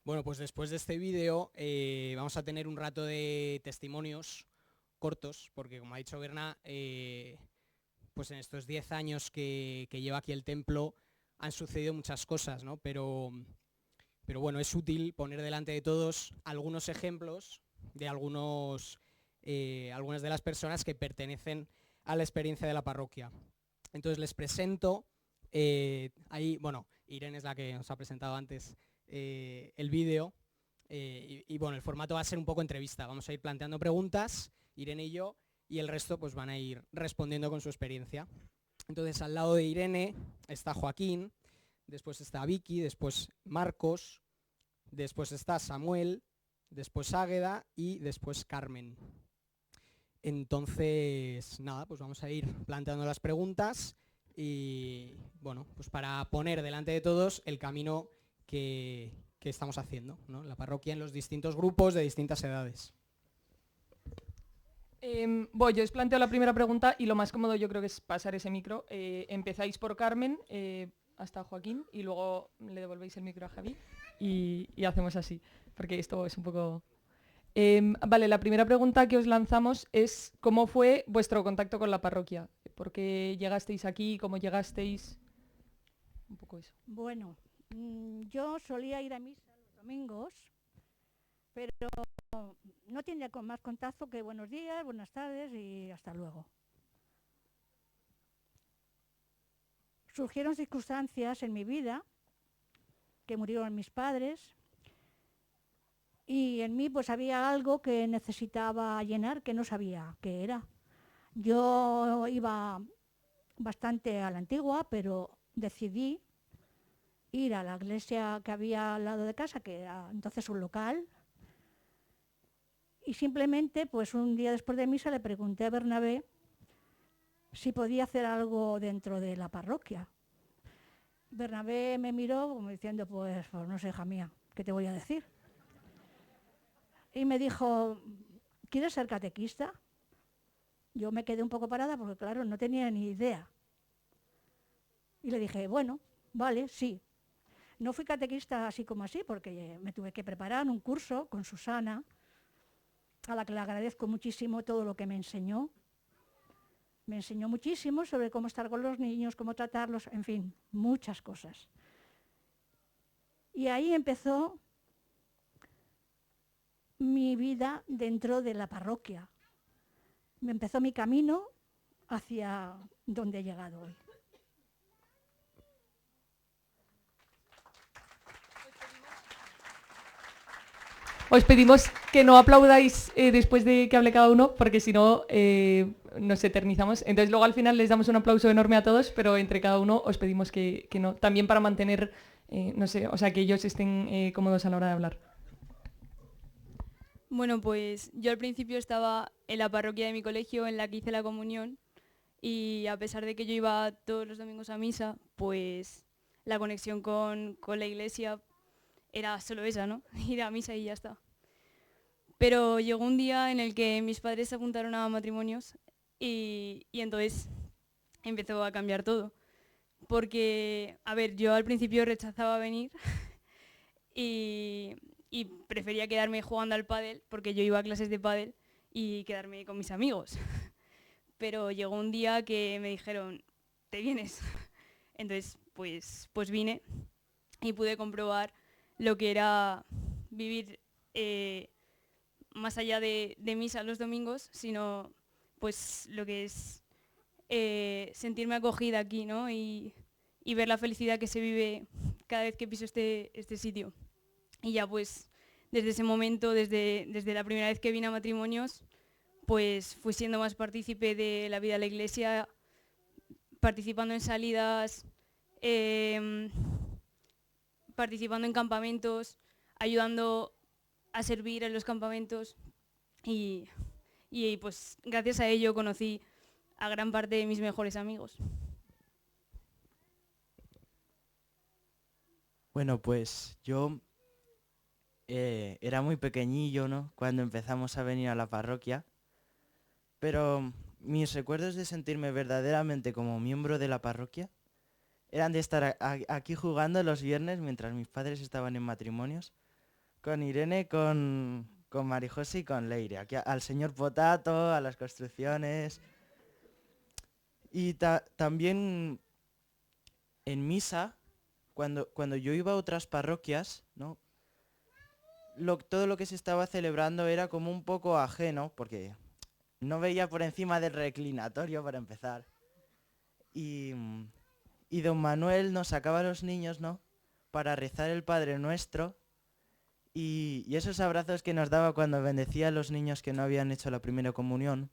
Bueno, pues después de este vídeo vamos a tener un rato de testimonios cortos, porque como ha dicho Berna, pues en estos 10 años que lleva aquí el templo han sucedido muchas cosas, ¿no? Pero bueno, es útil poner delante de todos algunos ejemplos de algunas de las personas que pertenecen a la experiencia de la parroquia. Entonces les presento, ahí, bueno, Irene es la que nos ha presentado antes el vídeo, y bueno, el formato va a ser un poco entrevista, vamos a ir planteando preguntas, Irene y yo, y el resto pues van a ir respondiendo con su experiencia. Entonces al lado de Irene está Joaquín, después está Vicky, después Marcos, después está Samuel, después Águeda y después Carmen. Entonces, nada, pues vamos a ir planteando las preguntas y, bueno, pues para poner delante de todos el camino que estamos haciendo, ¿no? La parroquia en los distintos grupos de distintas edades. Yo os planteo la primera pregunta y lo más cómodo yo creo que es pasar ese micro. Empezáis por Carmen, hasta Joaquín, y luego le devolvéis el micro a Javi y hacemos así, porque esto es un poco... Vale, la primera pregunta que os lanzamos es ¿cómo fue vuestro contacto con la parroquia? ¿Por qué llegasteis aquí? ¿Cómo llegasteis? Un poco eso. Bueno, yo solía ir a misa los domingos, pero no tenía más contacto que buenos días, buenas tardes y hasta luego. Surgieron circunstancias en mi vida, que murieron mis padres, y en mí pues había algo que necesitaba llenar que no sabía qué era. Yo iba bastante a la antigua, pero decidí ir a la iglesia que había al lado de casa, que era entonces un local, y simplemente pues un día después de misa le pregunté a Bernabé si podía hacer algo dentro de la parroquia. Bernabé me miró como diciendo, pues no sé, hija mía, ¿qué te voy a decir? Y me dijo, ¿quieres ser catequista? Yo me quedé un poco parada porque, claro, no tenía ni idea. Y le dije, bueno, vale, sí. No fui catequista así como así, porque me tuve que preparar un curso con Susana, a la que le agradezco muchísimo todo lo que me enseñó. Me enseñó muchísimo sobre cómo estar con los niños, cómo tratarlos, en fin, muchas cosas. Y ahí empezó mi vida dentro de la parroquia. Me empezó mi camino hacia donde he llegado hoy. Os pedimos que no aplaudáis después de que hable cada uno, porque si no nos eternizamos. Entonces luego al final les damos un aplauso enorme a todos, pero entre cada uno os pedimos que no. También para mantener, no sé, o sea, que ellos estén cómodos a la hora de hablar. Bueno, pues yo al principio estaba en la parroquia de mi colegio en la que hice la comunión y a pesar de que yo iba todos los domingos a misa, pues la conexión con la iglesia era solo esa, ¿no? Ir a misa y ya está. Pero llegó un día en el que mis padres se apuntaron a matrimonios y entonces empezó a cambiar todo. Porque, a ver, yo al principio rechazaba venir y, y prefería quedarme jugando al pádel porque yo iba a clases de pádel y quedarme con mis amigos. Pero llegó un día que me dijeron, ¿te vienes? Entonces, pues vine y pude comprobar lo que era vivir más allá de misa los domingos, sino pues lo que es sentirme acogida aquí, ¿no? Y ver la felicidad que se vive cada vez que piso este sitio. Y ya pues desde ese momento, desde la primera vez que vine a matrimonios, pues fui siendo más partícipe de la vida de la iglesia, participando en salidas, participando en campamentos, ayudando a servir en los campamentos y pues gracias a ello conocí a gran parte de mis mejores amigos. Bueno, pues yo era muy pequeñillo, ¿no? Cuando empezamos a venir a la parroquia, pero mis recuerdos de sentirme verdaderamente como miembro de la parroquia eran de estar aquí jugando los viernes mientras mis padres estaban en matrimonios, con Irene, con Marijose y con Leire. Aquí al señor Potato, a las construcciones. Y también en misa, cuando yo iba a otras parroquias, ¿no? Todo lo que se estaba celebrando era como un poco ajeno, porque no veía por encima del reclinatorio para empezar. Y, y don Manuel nos sacaba a los niños, ¿no? Para rezar el Padre Nuestro. Y esos abrazos que nos daba cuando bendecía a los niños que no habían hecho la primera comunión,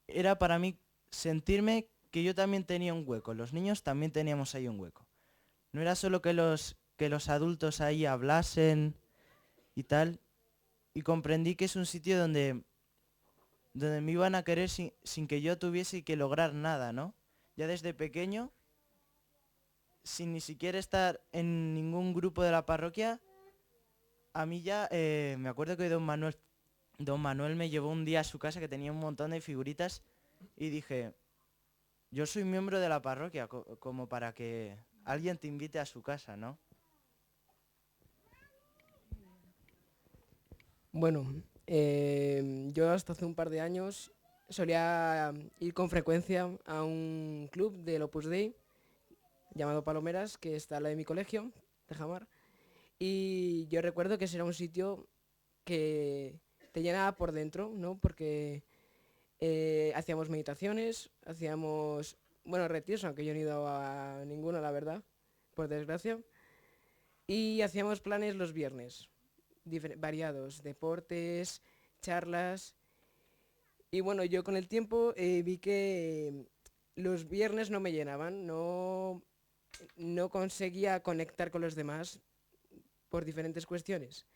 era para mí sentirme que yo también tenía un hueco. Los niños también teníamos ahí un hueco. No era solo que los adultos ahí hablasen y tal. Y comprendí que es un sitio donde me iban a querer sin que yo tuviese que lograr nada, ¿no? Ya desde pequeño, sin ni siquiera estar en ningún grupo de la parroquia, a mí ya, me acuerdo que don Manuel me llevó un día a su casa que tenía un montón de figuritas y dije, yo soy miembro de la parroquia, como para que alguien te invite a su casa, ¿no? Bueno, yo hasta hace un par de años solía ir con frecuencia a un club del Opus Dei llamado Palomeras, que está al lado de mi colegio, de Jamar. Y yo recuerdo que ese era un sitio que te llenaba por dentro, ¿no? Porque hacíamos meditaciones, hacíamos, bueno, retiros, aunque yo no he ido a ninguno, la verdad, por desgracia. Y hacíamos planes los viernes, variados, deportes, charlas. Y bueno, yo con el tiempo vi que los viernes no me llenaban, no conseguía conectar con los demás por diferentes cuestiones.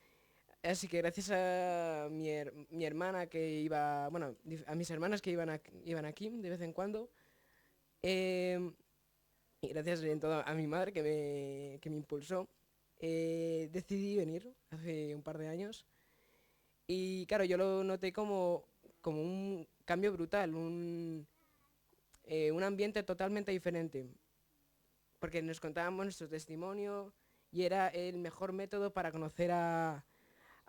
Así que gracias a mi hermana que iba, bueno, a mis hermanas que iban aquí de vez en cuando, y gracias en todo a mi madre que me impulsó, decidí venir hace un par de años. Y claro, yo lo noté como un cambio brutal, un ambiente totalmente diferente, porque nos contábamos nuestro testimonio y era el mejor método para conocer a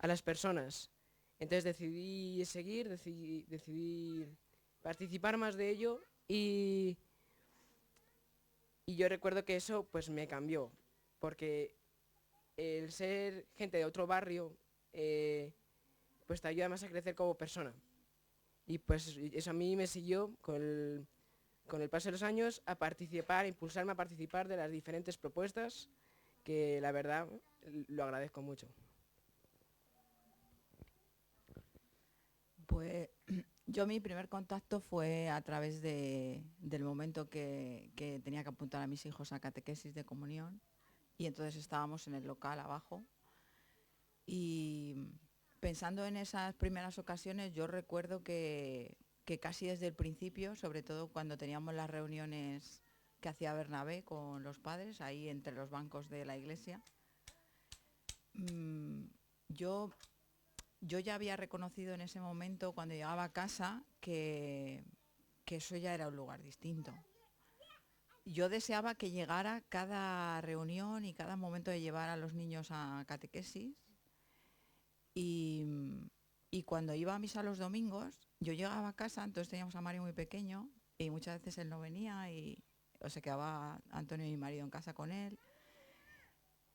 las personas. Entonces decidí seguir, decidí participar más de ello y yo recuerdo que eso pues me cambió, porque el ser gente de otro barrio pues te ayuda más a crecer como persona. Y pues eso a mí me siguió con el paso de los años a participar, a impulsarme a participar de las diferentes propuestas, que la verdad lo agradezco mucho. Pues yo mi primer contacto fue a través del momento que tenía que apuntar a mis hijos a catequesis de comunión y entonces estábamos en el local abajo y pensando en esas primeras ocasiones yo recuerdo que casi desde el principio, sobre todo cuando teníamos las reuniones que hacía Bernabé con los padres ahí entre los bancos de la iglesia, yo ya había reconocido en ese momento, cuando llegaba a casa, que eso ya era un lugar distinto. Yo deseaba que llegara cada reunión y cada momento de llevar a los niños a catequesis. Y cuando iba a misa los domingos, yo llegaba a casa, entonces teníamos a Mario muy pequeño, y muchas veces él no venía, o se quedaba Antonio y mi marido en casa con él.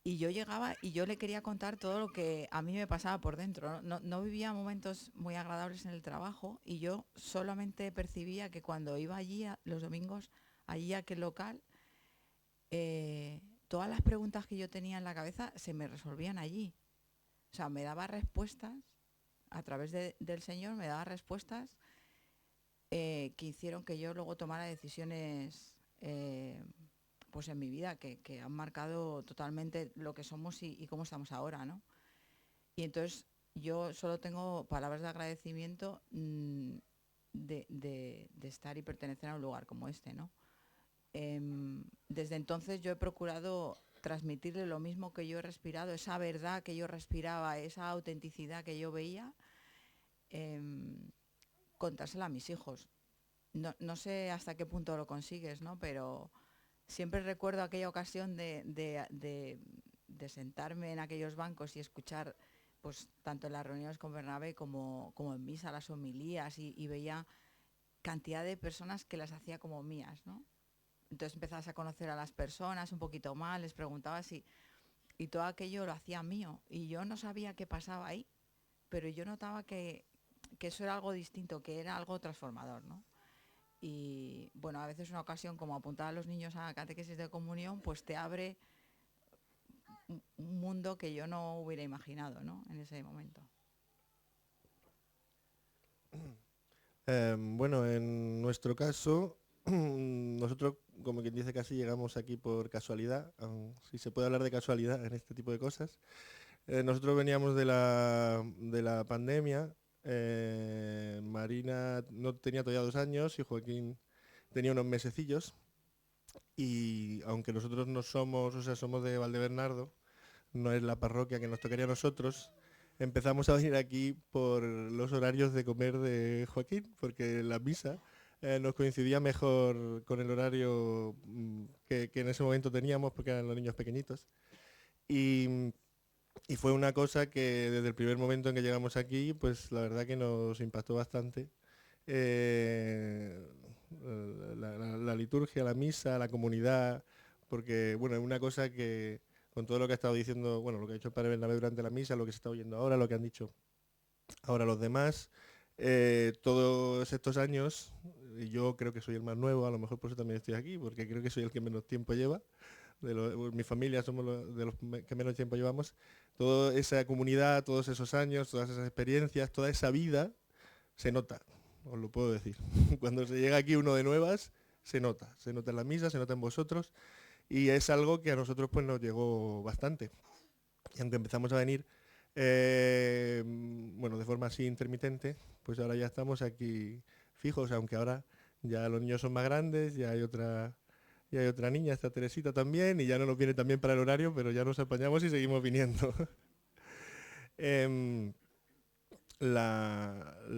Y yo llegaba y yo le quería contar todo lo que a mí me pasaba por dentro. No vivía momentos muy agradables en el trabajo y yo solamente percibía que cuando iba allí los domingos, allí a aquel local, todas las preguntas que yo tenía en la cabeza se me resolvían allí. O sea, me daba respuestas, a través del Señor me daba respuestas que hicieron que yo luego tomara decisiones pues en mi vida, que han marcado totalmente lo que somos y cómo estamos ahora, ¿no? Y entonces yo solo tengo palabras de agradecimiento de estar y pertenecer a un lugar como este, ¿no? Desde entonces yo he procurado transmitirle lo mismo que yo he respirado, esa verdad que yo respiraba, esa autenticidad que yo veía, contársela a mis hijos. No sé hasta qué punto lo consigues, ¿no? Pero siempre recuerdo aquella ocasión de de sentarme en aquellos bancos y escuchar, pues tanto en las reuniones con Bernabé como en misa, las homilías, y veía cantidad de personas que las hacía como mías, ¿no? Entonces empezabas a conocer a las personas un poquito más, les preguntabas y todo aquello lo hacía mío. Y yo no sabía qué pasaba ahí, pero yo notaba que eso era algo distinto, que era algo transformador, ¿no? Y bueno, a veces una ocasión como apuntar a los niños a catequesis de comunión, pues te abre un mundo que yo no hubiera imaginado, ¿no? En ese momento. Bueno, en nuestro caso, nosotros, como quien dice, casi llegamos aquí por casualidad, si se puede hablar de casualidad en este tipo de cosas. Nosotros veníamos de la pandemia. Marina no tenía todavía 2 años y Joaquín tenía unos mesecillos. Y aunque nosotros no somos, o sea, somos de Valdebernardo, no es la parroquia que nos tocaría a nosotros, empezamos a venir aquí por los horarios de comer de Joaquín, porque la misa nos coincidía mejor con el horario que en ese momento teníamos, porque eran los niños pequeñitos. Y fue una cosa que desde el primer momento en que llegamos aquí, pues la verdad que nos impactó bastante. La liturgia, la misa, la comunidad, porque bueno, es una cosa que con todo lo que ha estado diciendo, bueno, lo que ha hecho el padre Bernabé durante la misa, lo que se está oyendo ahora, lo que han dicho ahora los demás, todos estos años, y yo creo que soy el más nuevo, a lo mejor por eso también estoy aquí, porque creo que soy el que menos tiempo lleva, mi familia somos de los que menos tiempo llevamos, toda esa comunidad, todos esos años, todas esas experiencias, toda esa vida, se nota, os lo puedo decir. Cuando se llega aquí uno de nuevas, se nota en la misa, se nota en vosotros, y es algo que a nosotros pues nos llegó bastante. Y aunque empezamos a venir, bueno, de forma así intermitente, pues ahora ya estamos aquí fijos, aunque ahora ya los niños son más grandes, ya hay otra niña, está Teresita también, y ya no nos viene también para el horario, pero ya nos apañamos y seguimos viniendo. La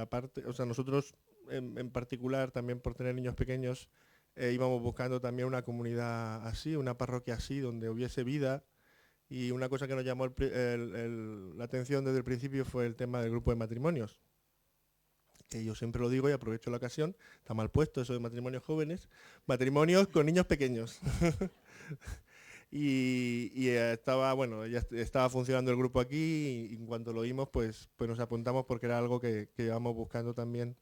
parte, o sea, nosotros en particular, también por tener niños pequeños, íbamos buscando también una comunidad así, una parroquia así, donde hubiese vida. Y una cosa que nos llamó la atención desde el principio fue el tema del grupo de matrimonios. Que yo siempre lo digo y aprovecho la ocasión, está mal puesto eso de matrimonios jóvenes, matrimonios con niños pequeños. y estaba, bueno, ya estaba funcionando el grupo aquí y en cuanto lo oímos, pues nos apuntamos porque era algo que íbamos buscando también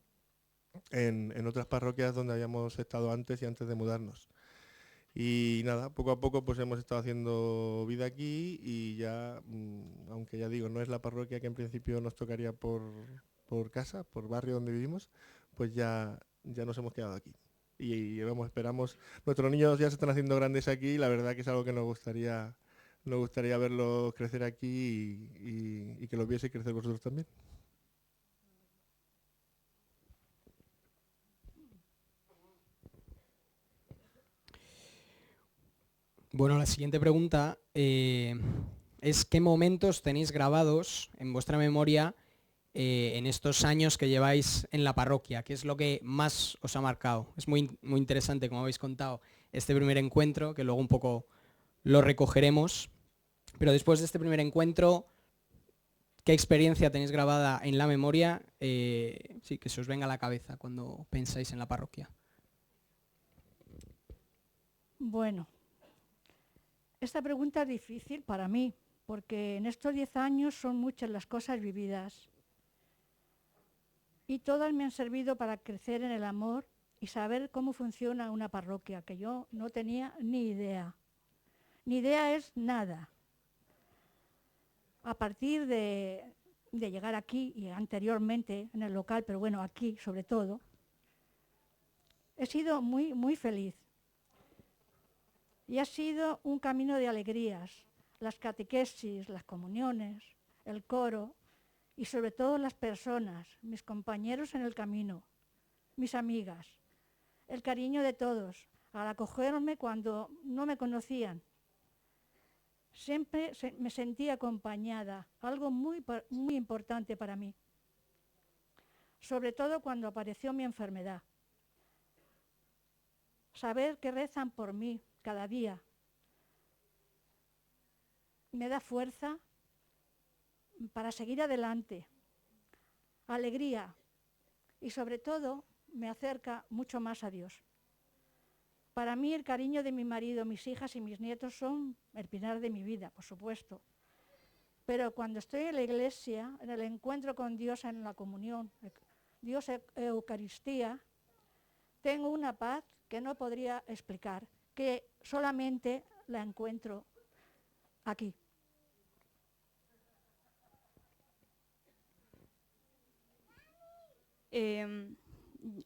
en otras parroquias donde habíamos estado antes y antes de mudarnos. Y nada, poco a poco pues hemos estado haciendo vida aquí y ya, aunque ya digo, no es la parroquia que en principio nos tocaría por casa, por barrio donde vivimos, pues ya nos hemos quedado aquí. Y esperamos, nuestros niños ya se están haciendo grandes aquí y la verdad que es algo que nos gustaría verlos crecer aquí y que los viese crecer vosotros también. Bueno, la siguiente pregunta es ¿qué momentos tenéis grabados en vuestra memoria en estos años que lleváis en la parroquia? ¿Qué es lo que más os ha marcado? Es muy interesante, como habéis contado, este primer encuentro, que luego un poco lo recogeremos. Pero después de este primer encuentro, ¿qué experiencia tenéis grabada en la memoria? Sí, que se os venga a la cabeza cuando pensáis en la parroquia. Bueno, esta pregunta es difícil para mí, porque en estos 10 años son muchas las cosas vividas y todas me han servido para crecer en el amor y saber cómo funciona una parroquia, que yo no tenía ni idea. Ni idea es nada. A partir de llegar aquí y anteriormente en el local, pero bueno, aquí sobre todo, he sido muy, muy feliz. Y ha sido un camino de alegrías, las catequesis, las comuniones, el coro y sobre todo las personas, mis compañeros en el camino, mis amigas, el cariño de todos, al acogerme cuando no me conocían. Siempre me sentí acompañada, algo muy, muy importante para mí, sobre todo cuando apareció mi enfermedad. Saber que rezan por mí cada día, me da fuerza para seguir adelante, alegría y sobre todo me acerca mucho más a Dios. Para mí el cariño de mi marido, mis hijas y mis nietos son el pilar de mi vida, por supuesto. Pero cuando estoy en la iglesia, en el encuentro con Dios en la comunión, Dios Eucaristía, tengo una paz que no podría explicar, que solamente la encuentro aquí.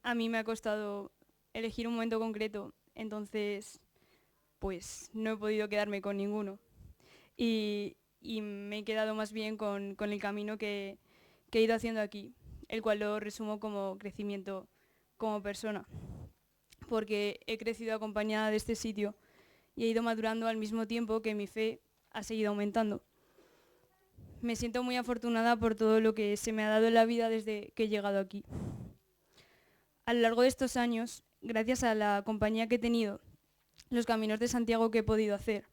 A mí me ha costado elegir un momento concreto, entonces pues no he podido quedarme con ninguno. Y me he quedado más bien con el camino que he ido haciendo aquí, el cual lo resumo como crecimiento como persona, porque he crecido acompañada de este sitio y he ido madurando al mismo tiempo que mi fe ha seguido aumentando. Me siento muy afortunada por todo lo que se me ha dado en la vida desde que he llegado aquí. A lo largo de estos años, gracias a la compañía que he tenido, los caminos de Santiago que he podido hacer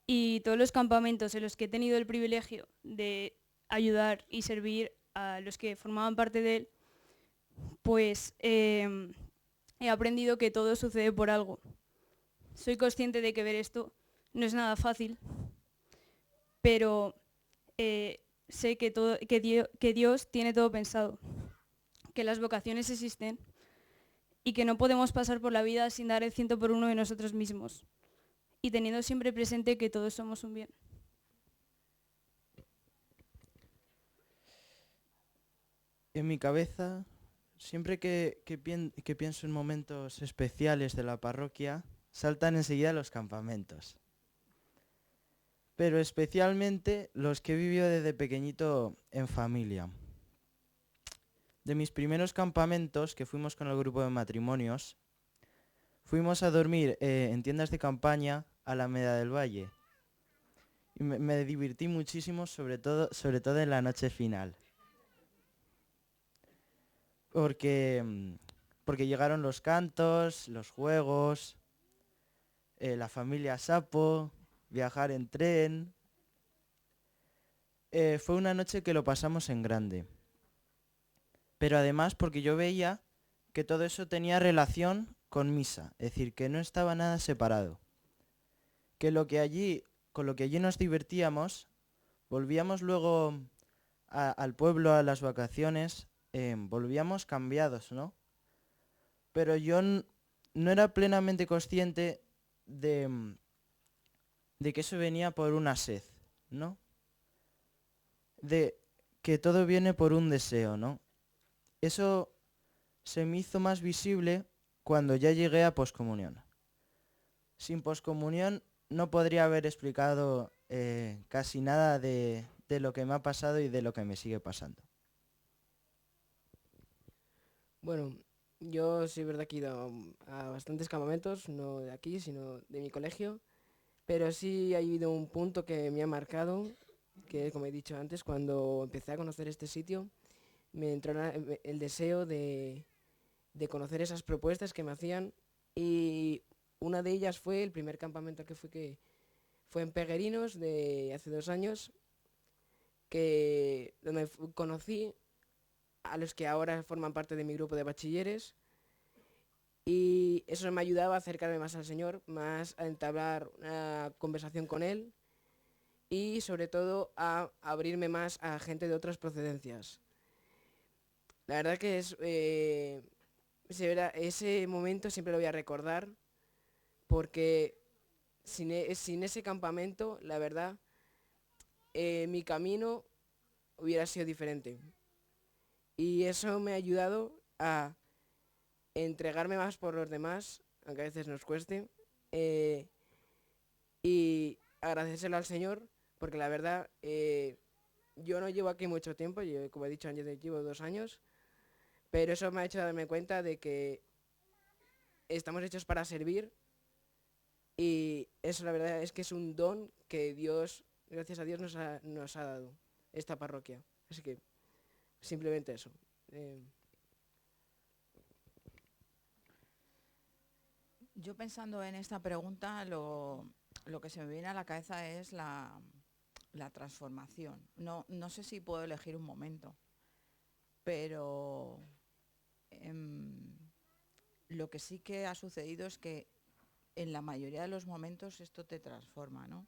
y todos los campamentos en los que he tenido el privilegio de ayudar y servir a los que formaban parte de él, pues he aprendido que todo sucede por algo. Soy consciente de que ver esto no es nada fácil, pero sé que Dios tiene todo pensado, que las vocaciones existen y que no podemos pasar por la vida sin dar el 100 por uno de nosotros mismos y teniendo siempre presente que todos somos un bien. En mi cabeza, siempre que pienso en momentos especiales de la parroquia, saltan enseguida los campamentos. Pero especialmente los que he vivido desde pequeñito en familia. De mis primeros campamentos, que fuimos con el grupo de matrimonios, fuimos a dormir en tiendas de campaña a la Alameda del Valle. Y me divertí muchísimo, sobre todo en la noche final. Porque llegaron los cantos, los juegos, la familia Sapo, viajar en tren. Fue una noche que lo pasamos en grande. Pero además porque yo veía que todo eso tenía relación con misa, es decir, que no estaba nada separado. Que con lo que allí nos divertíamos, volvíamos luego al pueblo a las vacaciones, volvíamos cambiados, ¿no? Pero yo no era plenamente consciente de que eso venía por una sed, ¿no? De que todo viene por un deseo, ¿no? Eso se me hizo más visible cuando ya llegué a poscomunión. Sin poscomunión no podría haber explicado casi nada de lo que me ha pasado y de lo que me sigue pasando. Bueno, yo sí es verdad que he ido a bastantes campamentos, no de aquí, sino de mi colegio, pero sí ha habido un punto que me ha marcado, que como he dicho antes, cuando empecé a conocer este sitio, me entró el deseo de conocer esas propuestas que me hacían, y una de ellas fue el primer campamento que fue en Peguerinos de hace 2 años, donde conocí a los que ahora forman parte de mi grupo de bachilleres, y eso me ayudaba a acercarme más al Señor, más a entablar una conversación con Él y sobre todo a abrirme más a gente de otras procedencias. La verdad que ese momento siempre lo voy a recordar, porque sin ese campamento, la verdad, mi camino hubiera sido diferente. Y eso me ha ayudado a entregarme más por los demás, aunque a veces nos cueste, y agradecérselo al Señor, porque la verdad, yo no llevo aquí mucho tiempo, yo, como he dicho antes, llevo 2 años, pero eso me ha hecho darme cuenta de que estamos hechos para servir, y eso la verdad es que es un don que Dios, gracias a Dios, nos ha dado esta parroquia. Así que simplemente eso. Yo pensando en esta pregunta, lo lo que se me viene a la cabeza es la transformación. No sé si puedo elegir un momento, pero lo que sí que ha sucedido es que en la mayoría de los momentos esto te transforma, ¿no?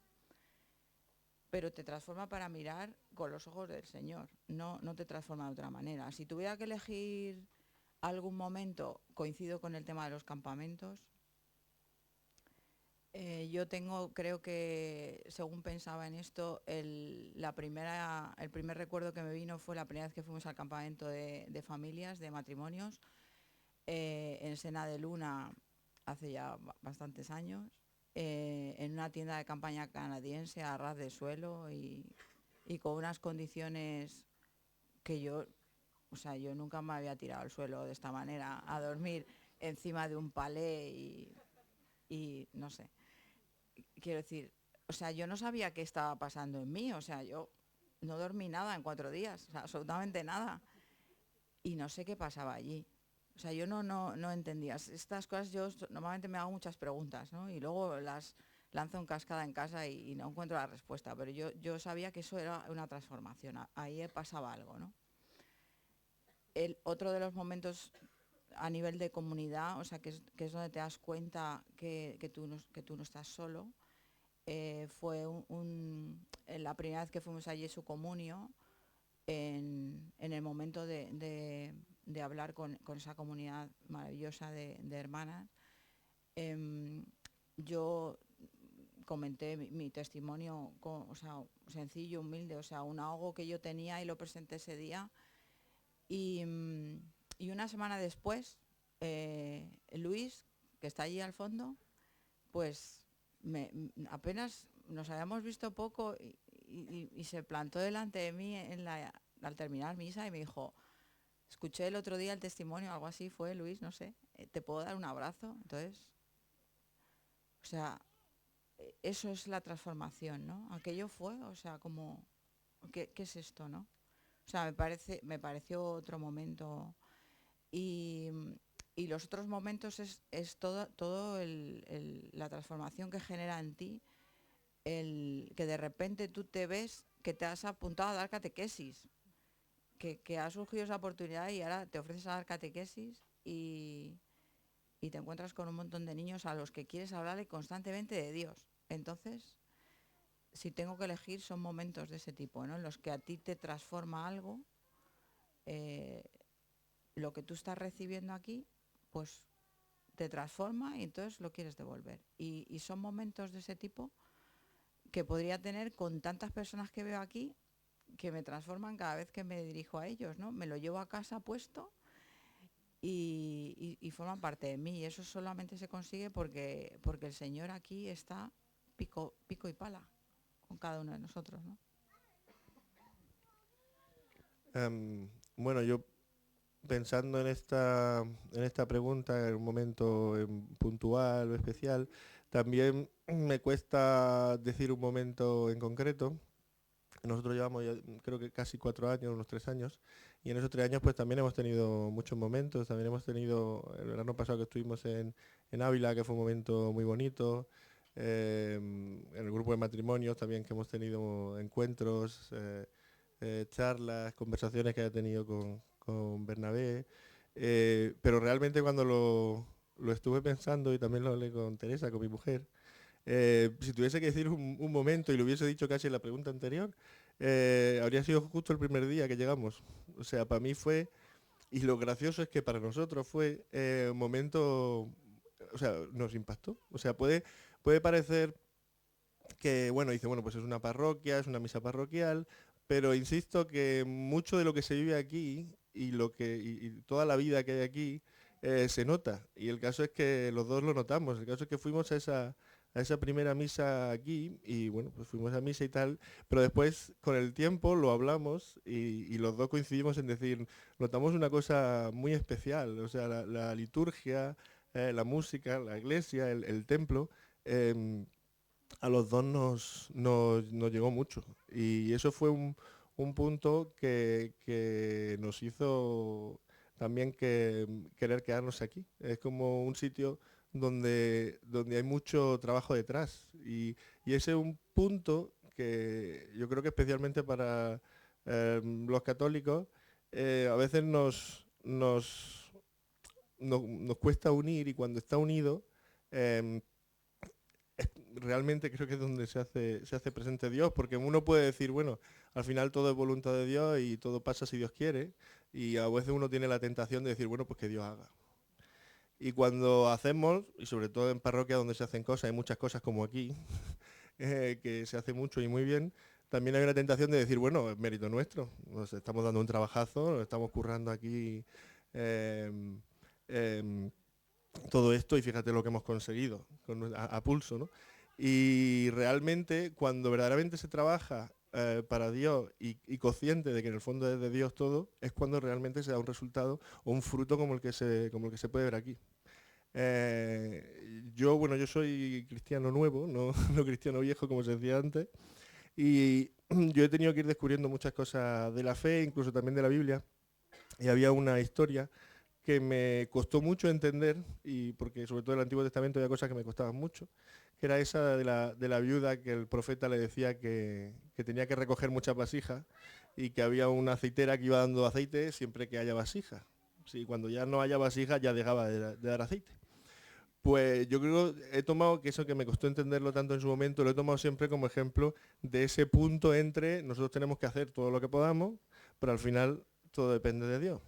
Pero te transforma para mirar con los ojos del Señor, no te transforma de otra manera. Si tuviera que elegir algún momento, coincido con el tema de los campamentos. Yo creo que según pensaba en esto, el primer recuerdo que me vino fue la primera vez que fuimos al campamento de familias, de matrimonios, en Sena de Luna, hace ya bastantes años, en una tienda de campaña canadiense a ras de suelo y con unas condiciones que yo nunca me había tirado al suelo de esta manera, a dormir encima de un palé y no sé. Quiero decir, yo no sabía qué estaba pasando en mí, yo no dormí nada en 4 días, absolutamente nada. Y no sé qué pasaba allí. Yo no entendía. Estas cosas yo normalmente me hago muchas preguntas, ¿no? Y luego las lanzo en cascada en casa y no encuentro la respuesta. Pero yo sabía que eso era una transformación. Ahí pasaba algo, ¿no? Otro de los momentos a nivel de comunidad, que es donde te das cuenta que tú no estás solo, fue la primera vez que fuimos a Jesu Comunio, en el momento de hablar con esa comunidad maravillosa de hermanas. Yo comenté mi testimonio, sencillo, humilde, un ahogo que yo tenía y lo presenté ese día. Y una semana después, Luis, que está allí al fondo, pues apenas nos habíamos visto poco y se plantó delante de mí al terminar misa y me dijo, escuché el otro día el testimonio, algo así fue, Luis, no sé, ¿te puedo dar un abrazo? Entonces, eso es la transformación, ¿no? Aquello fue, como, ¿qué es esto, no? Me pareció otro momento. Y los otros momentos es todo la transformación que genera en ti, que de repente tú te ves que te has apuntado a dar catequesis, que ha surgido esa oportunidad y ahora te ofreces a dar catequesis y te encuentras con un montón de niños a los que quieres hablarle constantemente de Dios. Entonces, si tengo que elegir, son momentos de ese tipo, ¿no? En los que a ti te transforma algo, lo que tú estás recibiendo aquí, pues te transforma y entonces lo quieres devolver. Y son momentos de ese tipo que podría tener con tantas personas que veo aquí, que me transforman cada vez que me dirijo a ellos, ¿no? Me lo llevo a casa puesto y forman parte de mí. Y eso solamente se consigue porque el Señor aquí está pico y pala con cada uno de nosotros, ¿no? Bueno, yo pensando en esta pregunta, en un momento puntual o especial, también me cuesta decir un momento en concreto. Nosotros llevamos ya, creo que casi 4 años, unos 3 años, y en esos 3 años pues también hemos tenido muchos momentos. También hemos tenido, el verano pasado que estuvimos en Ávila, que fue un momento muy bonito, en el grupo de matrimonios también, que hemos tenido encuentros, charlas, conversaciones que haya tenido con Bernabé, pero realmente cuando lo estuve pensando, y también lo hablé con Teresa, con mi mujer, si tuviese que decir un momento, y lo hubiese dicho casi en la pregunta anterior, habría sido justo el primer día que llegamos. O sea, para mí fue, y lo gracioso es que para nosotros fue un momento, o sea, nos impactó. O sea, puede parecer que, bueno, dice, bueno, pues es una parroquia, es una misa parroquial, pero insisto que mucho de lo que se vive aquí y toda la vida que hay aquí se nota. Y el caso es que los dos lo notamos. El caso es que fuimos a esa primera misa aquí y bueno, pues fuimos a misa y tal, pero después con el tiempo lo hablamos y los dos coincidimos en decir, notamos una cosa muy especial, o sea, la liturgia, la música, la iglesia, el templo, a los dos nos llegó mucho. Y eso fue un punto que nos hizo también querer quedarnos aquí. Es como un sitio donde hay mucho trabajo detrás. Y ese es un punto que yo creo que especialmente para los católicos a veces nos cuesta unir, y cuando está unido em, realmente creo que es donde se hace presente Dios, porque uno puede decir, bueno, al final todo es voluntad de Dios y todo pasa si Dios quiere, y a veces uno tiene la tentación de decir, bueno, pues que Dios haga. Y cuando hacemos, y sobre todo en parroquias donde se hacen cosas, hay muchas cosas como aquí, que se hace mucho y muy bien, también hay una tentación de decir, bueno, es mérito nuestro, nos estamos dando un trabajazo, nos estamos currando aquí em, em, todo esto y fíjate lo que hemos conseguido a pulso, ¿no? Y realmente cuando verdaderamente se trabaja para Dios y consciente de que en el fondo es de Dios todo, es cuando realmente se da un resultado o un fruto como el que se puede ver aquí. Yo soy cristiano nuevo, no, no cristiano viejo como se decía antes, y yo he tenido que ir descubriendo muchas cosas de la fe, incluso también de la Biblia, y había una historia que me costó mucho entender, y porque sobre todo en el Antiguo Testamento había cosas que me costaban mucho, que era esa de la viuda que el profeta le decía que tenía que recoger muchas vasijas y que había una aceitera que iba dando aceite siempre que haya vasijas. Sí, cuando ya no haya vasijas ya dejaba de dar aceite. Pues yo creo, he tomado que eso que me costó entenderlo tanto en su momento, lo he tomado siempre como ejemplo de ese punto entre nosotros tenemos que hacer todo lo que podamos, pero al final todo depende de Dios.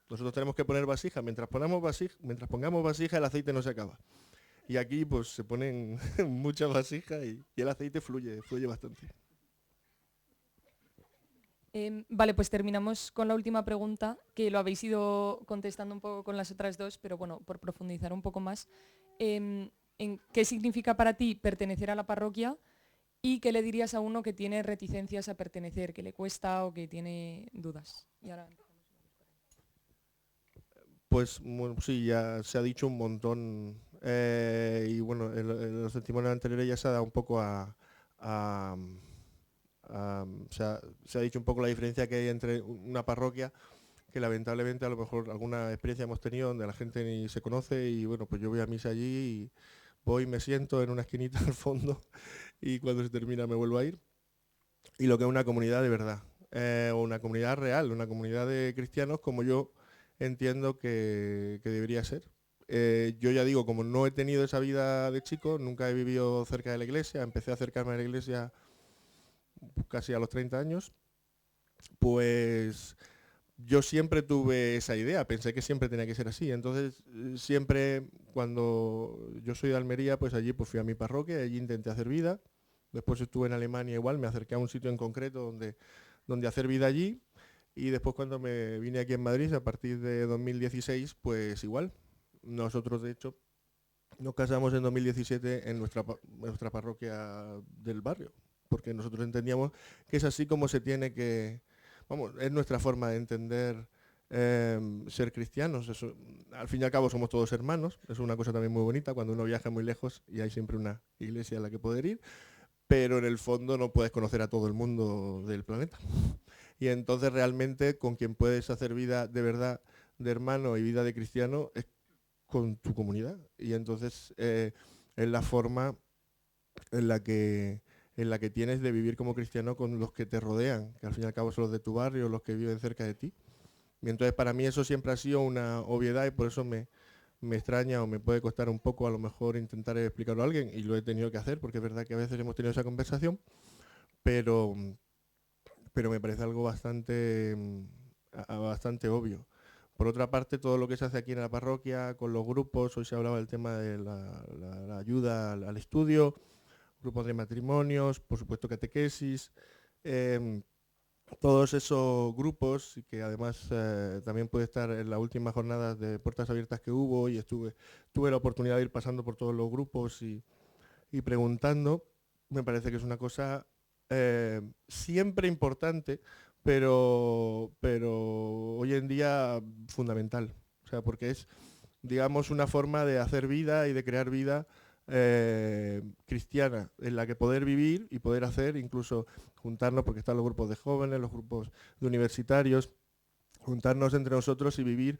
Nosotros tenemos que poner vasijas, mientras pongamos vasijas el aceite no se acaba. Y aquí pues se ponen muchas vasijas y el aceite fluye bastante. Vale, pues terminamos con la última pregunta, que lo habéis ido contestando un poco con las otras dos, pero bueno, por profundizar un poco más. ¿En qué significa para ti pertenecer a la parroquia y qué le dirías a uno que tiene reticencias a pertenecer, que le cuesta o que tiene dudas? Y ahora Pues bueno, sí, ya se ha dicho un montón y bueno, en los testimonios anteriores ya se ha dado un poco se ha dicho un poco la diferencia que hay entre una parroquia, que lamentablemente a lo mejor alguna experiencia hemos tenido donde la gente ni se conoce y bueno, pues yo voy a misa allí y voy, me siento en una esquinita al fondo y cuando se termina me vuelvo a ir. Y lo que es una comunidad de verdad, o una comunidad real, una comunidad de cristianos como yo entiendo que debería ser. Yo ya digo, como no he tenido esa vida de chico, nunca he vivido cerca de la iglesia, empecé a acercarme a la iglesia casi a los 30 años, pues yo siempre tuve esa idea, pensé que siempre tenía que ser así. Entonces, siempre cuando yo soy de Almería, pues allí pues fui a mi parroquia, allí intenté hacer vida. Después estuve en Alemania igual, me acerqué a un sitio en concreto donde hacer vida allí. Y después cuando me vine aquí en Madrid, a partir de 2016, pues igual. Nosotros, de hecho, nos casamos en 2017 en nuestra parroquia del barrio, porque nosotros entendíamos que es así como se tiene que... Vamos, es nuestra forma de entender ser cristianos. Eso, al fin y al cabo somos todos hermanos, es una cosa también muy bonita cuando uno viaja muy lejos y hay siempre una iglesia a la que poder ir, pero en el fondo no puedes conocer a todo el mundo del planeta. Y entonces realmente con quien puedes hacer vida de verdad de hermano y vida de cristiano es con tu comunidad. Y entonces es la forma en la que tienes de vivir como cristiano con los que te rodean, que al fin y al cabo son los de tu barrio, los que viven cerca de ti. Y entonces para mí eso siempre ha sido una obviedad y por eso me extraña o me puede costar un poco a lo mejor intentar explicarlo a alguien, y lo he tenido que hacer porque es verdad que a veces hemos tenido esa conversación, pero me parece algo bastante obvio. Por otra parte, todo lo que se hace aquí en la parroquia, con los grupos, hoy se hablaba del tema de la ayuda al estudio, grupos de matrimonios, por supuesto catequesis, todos esos grupos, y que además también pude estar en las últimas jornadas de puertas abiertas que hubo, y tuve la oportunidad de ir pasando por todos los grupos y preguntando. Me parece que es una cosa siempre importante, pero hoy en día fundamental. O sea, porque es, digamos, una forma de hacer vida y de crear vida cristiana, en la que poder vivir y poder hacer, incluso juntarnos, porque están los grupos de jóvenes, los grupos de universitarios, juntarnos entre nosotros y vivir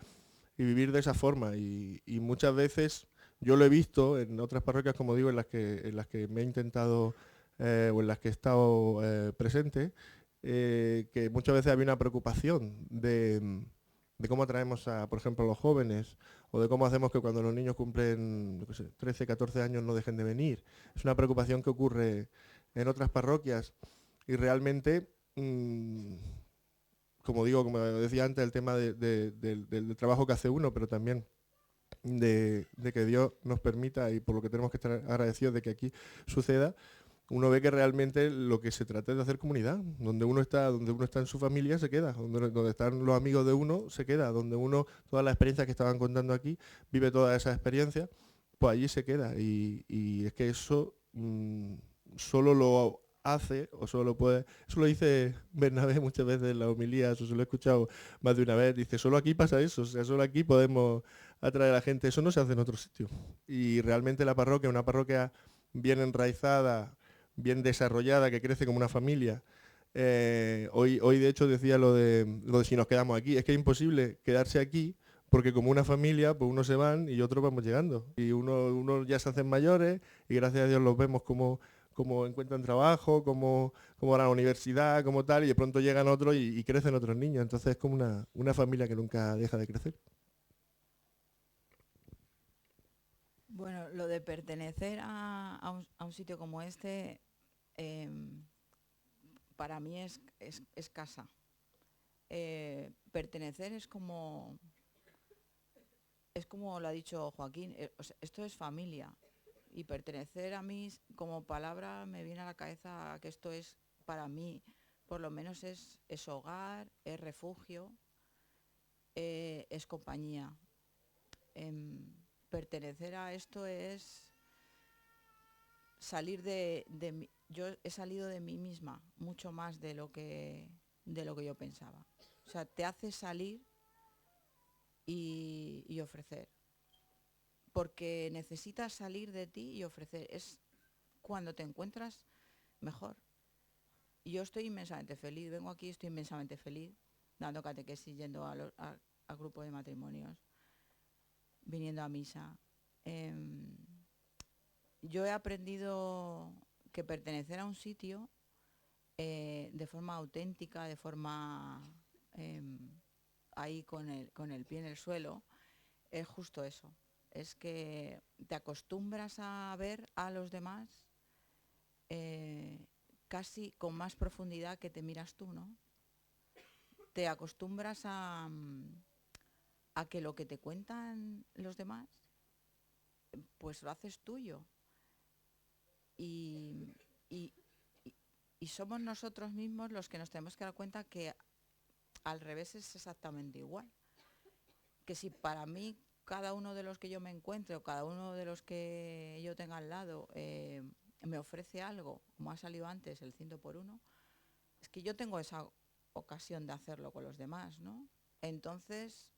de esa forma. Y muchas veces Yo lo he visto en otras parroquias, como digo, en las que me he intentado o en las que he estado presente, que muchas veces había una preocupación de cómo atraemos a, por ejemplo, a los jóvenes, o de cómo hacemos que cuando los niños cumplen, yo qué sé, 13, 14 años no dejen de venir. Es una preocupación que ocurre en otras parroquias y realmente, como digo, como decía antes, el tema del trabajo que hace uno, pero también de que Dios nos permita, y por lo que tenemos que estar agradecidos de que aquí suceda, uno ve que realmente lo que se trata es de hacer comunidad. Donde uno está en su familia se queda, donde están los amigos de uno se queda, donde uno, todas las experiencias que estaban contando aquí, vive todas esas experiencias, pues allí se queda. Y es que eso solo lo hace, o solo lo puede, eso lo dice Bernabé muchas veces en la homilía, eso se lo he escuchado más de una vez, dice, solo aquí pasa eso, o sea, solo aquí podemos atraer a la gente, eso no se hace en otro sitio. Y realmente la parroquia, una parroquia bien enraizada, bien desarrollada, que crece como una familia. Hoy de hecho decía lo de si nos quedamos aquí. Es que es imposible quedarse aquí porque como una familia, pues unos se van y otros vamos llegando. Y unos ya se hacen mayores y gracias a Dios los vemos como encuentran trabajo, como van a la universidad, como tal, y de pronto llegan otros y crecen otros niños. Entonces es como una familia que nunca deja de crecer. Bueno, lo de pertenecer a un sitio como este, para mí es casa. Pertenecer es como lo ha dicho Joaquín, o sea, esto es familia. Y pertenecer a mí como palabra me viene a la cabeza que esto es, para mí, por lo menos es hogar, es refugio, es compañía. Pertenecer a esto es salir yo he salido de mí misma mucho más de lo que yo pensaba. O sea, te hace salir y ofrecer. Porque necesitas salir de ti y ofrecer. Es cuando te encuentras mejor. Y yo estoy inmensamente feliz. Vengo aquí, estoy inmensamente feliz, dando catequesis, yendo a grupo de matrimonios, viniendo a misa. Yo he aprendido que pertenecer a un sitio de forma auténtica, de forma ahí con el pie en el suelo, es justo eso. Es que te acostumbras a ver a los demás casi con más profundidad que te miras tú, ¿no? Te acostumbras a que lo que te cuentan los demás, pues lo haces tuyo. Y, y, y somos nosotros mismos los que nos tenemos que dar cuenta que al revés es exactamente igual. Que si para mí cada uno de los que yo me encuentre o cada uno de los que yo tenga al lado me ofrece algo, como ha salido antes el 100 por 1, es que yo tengo esa ocasión de hacerlo con los demás, ¿no? Entonces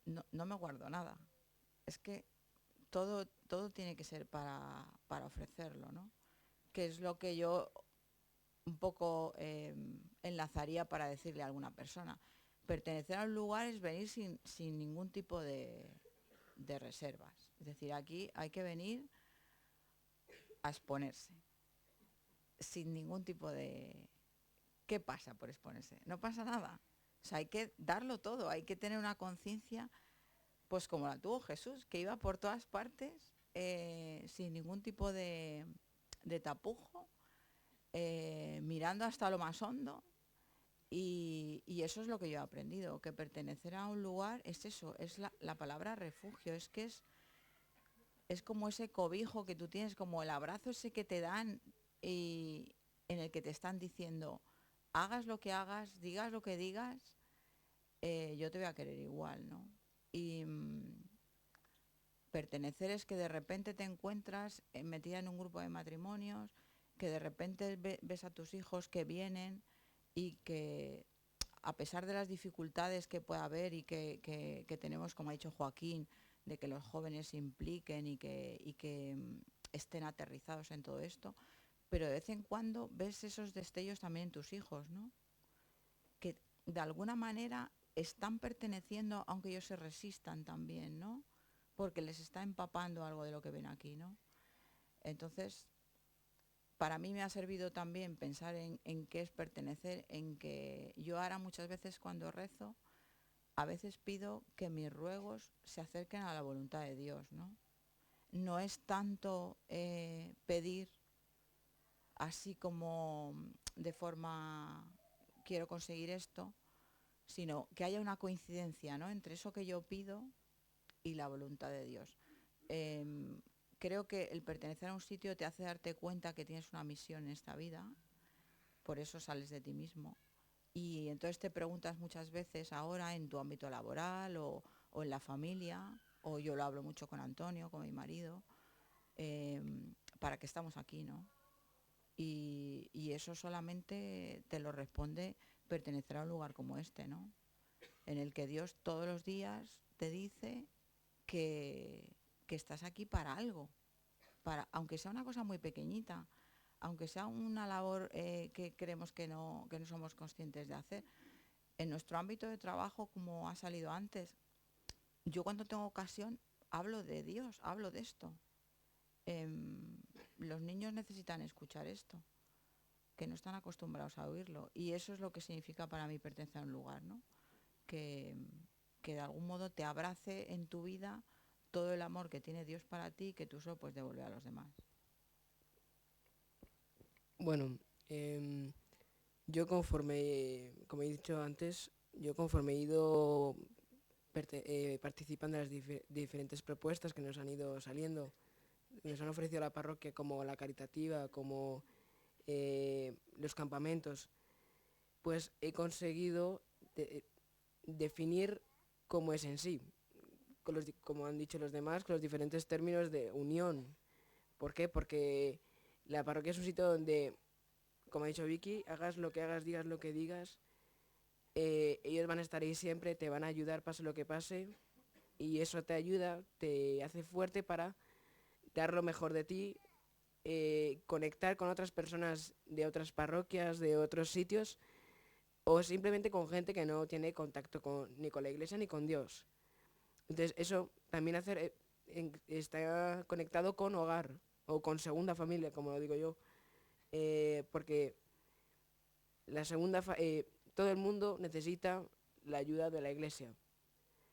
no me guardo nada. Es que todo tiene que ser para ofrecerlo, ¿no? Que es lo que yo un poco enlazaría para decirle a alguna persona. Pertenecer a un lugar es venir sin ningún tipo de reservas. Es decir, aquí hay que venir a exponerse, sin ningún tipo de... ¿Qué pasa por exponerse? No pasa nada. O sea, hay que darlo todo, hay que tener una conciencia, pues como la tuvo Jesús, que iba por todas partes sin ningún tipo de tapujo, mirando hasta lo más hondo. Y eso es lo que yo he aprendido, que pertenecer a un lugar es eso, es la palabra refugio, es que es como ese cobijo que tú tienes, como el abrazo ese que te dan y en el que te están diciendo, hagas lo que hagas, digas lo que digas, yo te voy a querer igual, ¿no? Y pertenecer es que de repente te encuentras metida en un grupo de matrimonios, que de repente ves a tus hijos que vienen y que a pesar de las dificultades que pueda haber y que tenemos, como ha dicho Joaquín, de que los jóvenes se impliquen y que estén aterrizados en todo esto, pero de vez en cuando ves esos destellos también en tus hijos, ¿no? Que de alguna manera están perteneciendo, aunque ellos se resistan también, ¿no? porque les está empapando algo de lo que ven aquí, ¿no? Entonces, para mí me ha servido también pensar en qué es pertenecer, en que yo ahora muchas veces cuando rezo, a veces pido que mis ruegos se acerquen a la voluntad de Dios, ¿no? No es tanto pedir así como de forma quiero conseguir esto, sino que haya una coincidencia, ¿no?, entre eso que yo pido y la voluntad de Dios. Creo que el pertenecer a un sitio te hace darte cuenta que tienes una misión en esta vida, por eso sales de ti mismo. Y entonces te preguntas muchas veces ahora en tu ámbito laboral o en la familia, o yo lo hablo mucho con Antonio, con mi marido, ¿para qué estamos aquí, no? Y eso solamente te lo responde pertenecer a un lugar como este, ¿no? En el que Dios todos los días te dice que estás aquí para algo, aunque sea una cosa muy pequeñita, aunque sea una labor que creemos que no somos conscientes de hacer. En nuestro ámbito de trabajo, como ha salido antes, yo cuando tengo ocasión hablo de Dios, hablo de esto. Los niños necesitan escuchar esto, que no están acostumbrados a oírlo, y eso es lo que significa para mí pertenecer a un lugar, ¿no? Que de algún modo te abrace en tu vida todo el amor que tiene Dios para ti, que tú solo puedes devolver a los demás. Bueno, yo conforme, como he dicho antes, yo conforme he ido participando en las diferentes propuestas que nos han ido saliendo, nos han ofrecido la parroquia, como la caritativa, como los campamentos, pues he conseguido definir cómo es en sí, como han dicho los demás, con los diferentes términos de unión. ¿Por qué? Porque la parroquia es un sitio donde, como ha dicho Vicky, hagas lo que hagas, digas lo que digas, ellos van a estar ahí siempre, te van a ayudar pase lo que pase, y eso te ayuda, te hace fuerte para dar lo mejor de ti, conectar con otras personas de otras parroquias, de otros sitios, o simplemente con gente que no tiene contacto ni con la iglesia ni con Dios. Entonces eso también está conectado con hogar o con segunda familia, como lo digo yo, porque todo el mundo necesita la ayuda de la iglesia.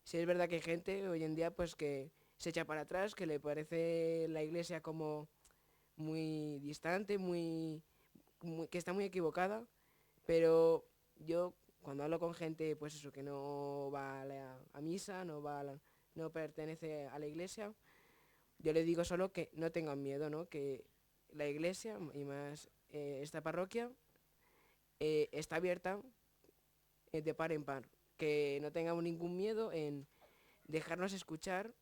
Sí es verdad que hay gente hoy en día pues que se echa para atrás, que le parece la iglesia como muy distante, que está muy equivocada, pero yo cuando hablo con gente pues eso, que no va a misa, no pertenece a la iglesia, yo le digo solo que no tengan miedo, ¿no? Que la iglesia y más esta parroquia está abierta de par en par, que no tengamos ningún miedo en dejarnos escuchar,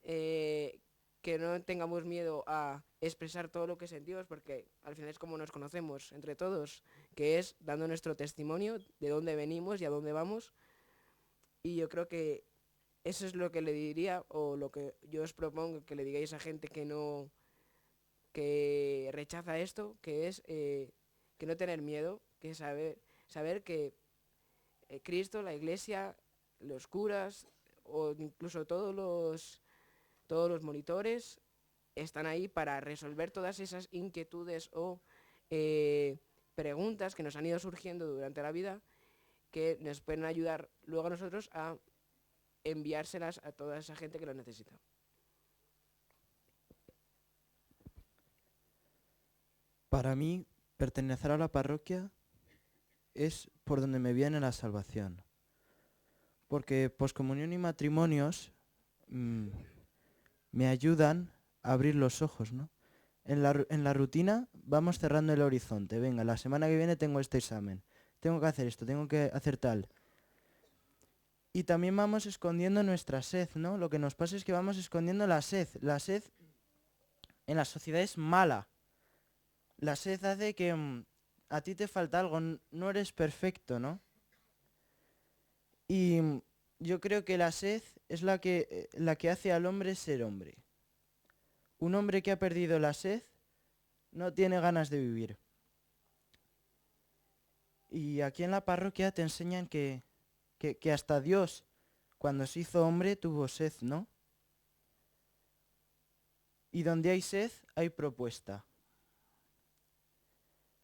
que no tengamos miedo a expresar todo lo que sentimos, porque al final es como nos conocemos entre todos, que es dando nuestro testimonio de dónde venimos y a dónde vamos. Y yo creo que eso es lo que le diría, o lo que yo os propongo que le digáis a gente que rechaza esto, que es que no tener miedo, que saber que Cristo, la iglesia, los curas o incluso todos los monitores están ahí para resolver todas esas inquietudes o preguntas que nos han ido surgiendo durante la vida, que nos pueden ayudar luego a nosotros a enviárselas a toda esa gente que lo necesita. Para mí, pertenecer a la parroquia es por donde me viene la salvación. Porque poscomunión y matrimonios me ayudan a abrir los ojos, ¿no? En la rutina vamos cerrando el horizonte. Venga, la semana que viene tengo este examen. Tengo que hacer esto, tengo que hacer tal. Y también vamos escondiendo nuestra sed, ¿no? Lo que nos pasa es que vamos escondiendo la sed. La sed en la sociedad es mala. La sed hace que a ti te falta algo, no eres perfecto, ¿no? Y yo creo que la sed es la que hace al hombre ser hombre. Un hombre que ha perdido la sed no tiene ganas de vivir. Y aquí en la parroquia te enseñan que hasta Dios, cuando se hizo hombre, tuvo sed, ¿no? Y donde hay sed, hay propuesta.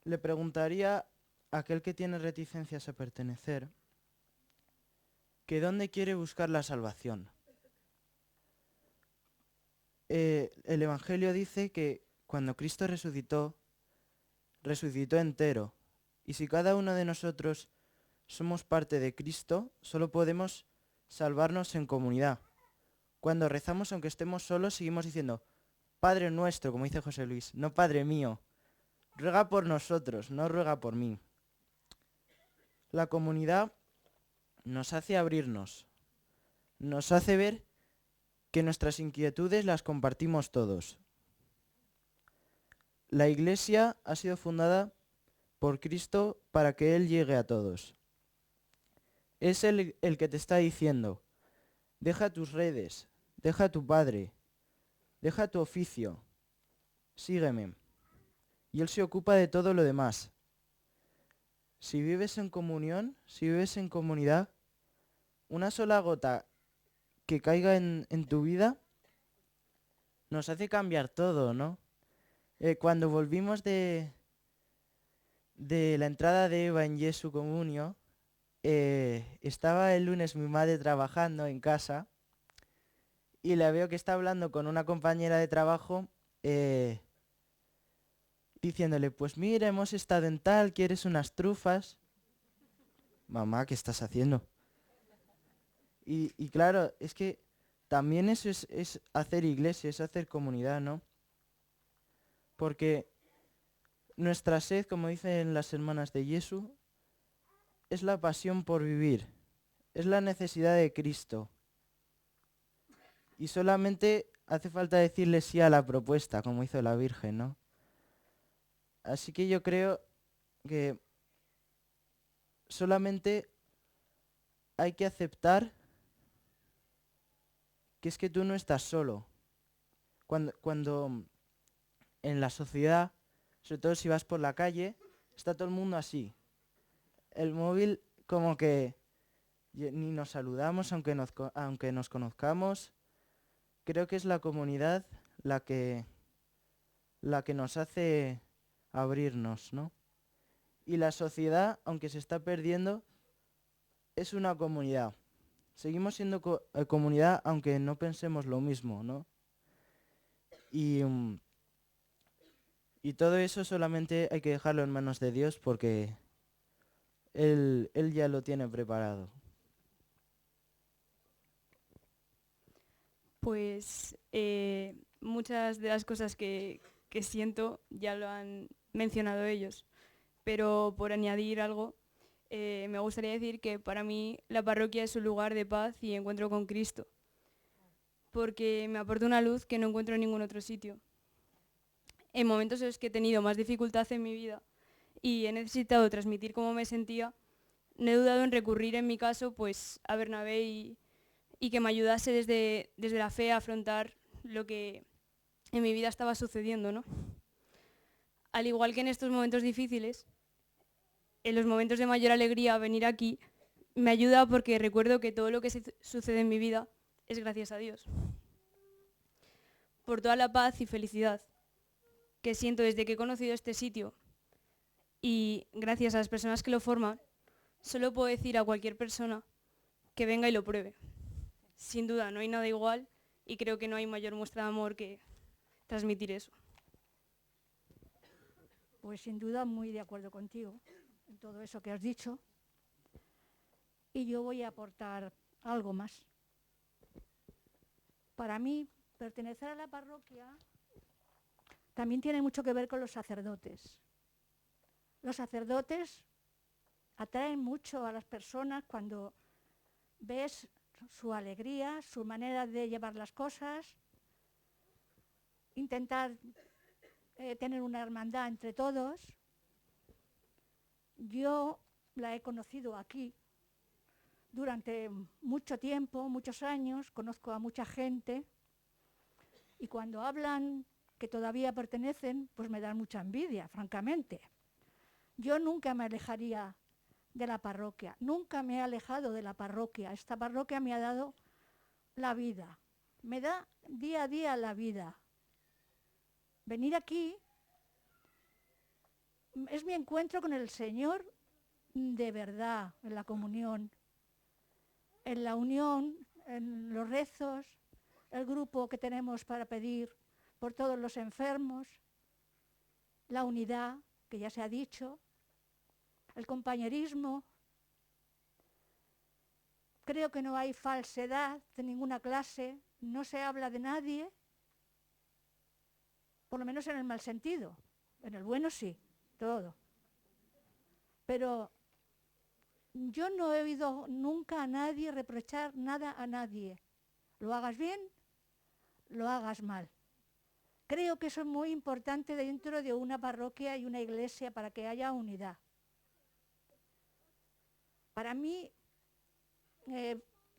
Le preguntaría a aquel que tiene reticencias a pertenecer que dónde quiere buscar la salvación. El Evangelio dice que cuando Cristo resucitó, resucitó entero. Y si cada uno de nosotros somos parte de Cristo, solo podemos salvarnos en comunidad. Cuando rezamos, aunque estemos solos, seguimos diciendo, Padre nuestro, como dice José Luis, no Padre mío. Ruega por nosotros, no ruega por mí. La comunidad nos hace abrirnos, nos hace ver que nuestras inquietudes las compartimos todos. La Iglesia ha sido fundada por Cristo para que Él llegue a todos. Es Él el que te está diciendo, deja tus redes, deja a tu padre, deja tu oficio, sígueme. Y Él se ocupa de todo lo demás. Si vives en comunión, si vives en comunidad, una sola gota que caiga en tu vida nos hace cambiar todo, ¿no? Cuando volvimos de la entrada de Eva en Jesu Comunio, estaba el lunes mi madre trabajando en casa y la veo que está hablando con una compañera de trabajo diciéndole, pues mira, hemos estado en tal, ¿quieres unas trufas? Mamá, ¿qué estás haciendo? Y claro, es que también eso es hacer iglesia, es hacer comunidad, ¿no? Porque nuestra sed, como dicen las hermanas de Jesús, es la pasión por vivir, es la necesidad de Cristo. Y solamente hace falta decirle sí a la propuesta, como hizo la Virgen, ¿no? Así que yo creo que solamente hay que aceptar que es que tú no estás solo. Cuando en la sociedad, sobre todo si vas por la calle, está todo el mundo así. El móvil como que ni nos saludamos aunque nos conozcamos. Creo que es la comunidad la que nos hace abrirnos, ¿no? Y la sociedad, aunque se está perdiendo, es una comunidad. Seguimos siendo comunidad aunque no pensemos lo mismo, ¿no? Y todo eso solamente hay que dejarlo en manos de Dios porque Él ya lo tiene preparado. Pues muchas de las cosas que siento ya lo han mencionado ellos, pero por añadir algo, me gustaría decir que para mí la parroquia es un lugar de paz y encuentro con Cristo, porque me aporta una luz que no encuentro en ningún otro sitio. En momentos en los que he tenido más dificultad en mi vida y he necesitado transmitir cómo me sentía, no he dudado en recurrir en mi caso pues a Bernabé y que me ayudase desde la fe a afrontar lo que en mi vida estaba sucediendo, ¿no? Al igual que en estos momentos difíciles, en los momentos de mayor alegría venir aquí me ayuda porque recuerdo que todo lo que sucede en mi vida es gracias a Dios. Por toda la paz y felicidad que siento desde que he conocido este sitio y gracias a las personas que lo forman, solo puedo decir a cualquier persona que venga y lo pruebe. Sin duda, no hay nada igual y creo que no hay mayor muestra de amor que transmitir eso. Pues sin duda muy de acuerdo contigo en todo eso que has dicho. Y yo voy a aportar algo más. Para mí, pertenecer a la parroquia también tiene mucho que ver con los sacerdotes. Los sacerdotes atraen mucho a las personas cuando ves su alegría, su manera de llevar las cosas, intentar tener una hermandad entre todos. Yo la he conocido aquí durante mucho tiempo, muchos años, conozco a mucha gente y cuando hablan que todavía pertenecen, pues me dan mucha envidia, francamente. Yo nunca me alejaría de la parroquia, nunca me he alejado de la parroquia. Esta parroquia me ha dado la vida, me da día a día la vida. Venir aquí es mi encuentro con el Señor de verdad, en la comunión, en la unión, en los rezos, el grupo que tenemos para pedir por todos los enfermos, la unidad, que ya se ha dicho, el compañerismo. Creo que no hay falsedad de ninguna clase, no se habla de nadie, por lo menos en el mal sentido. En el bueno sí, todo. Pero yo no he oído nunca a nadie reprochar nada a nadie. Lo hagas bien, lo hagas mal. Creo que eso es muy importante dentro de una parroquia y una iglesia para que haya unidad. Para mí,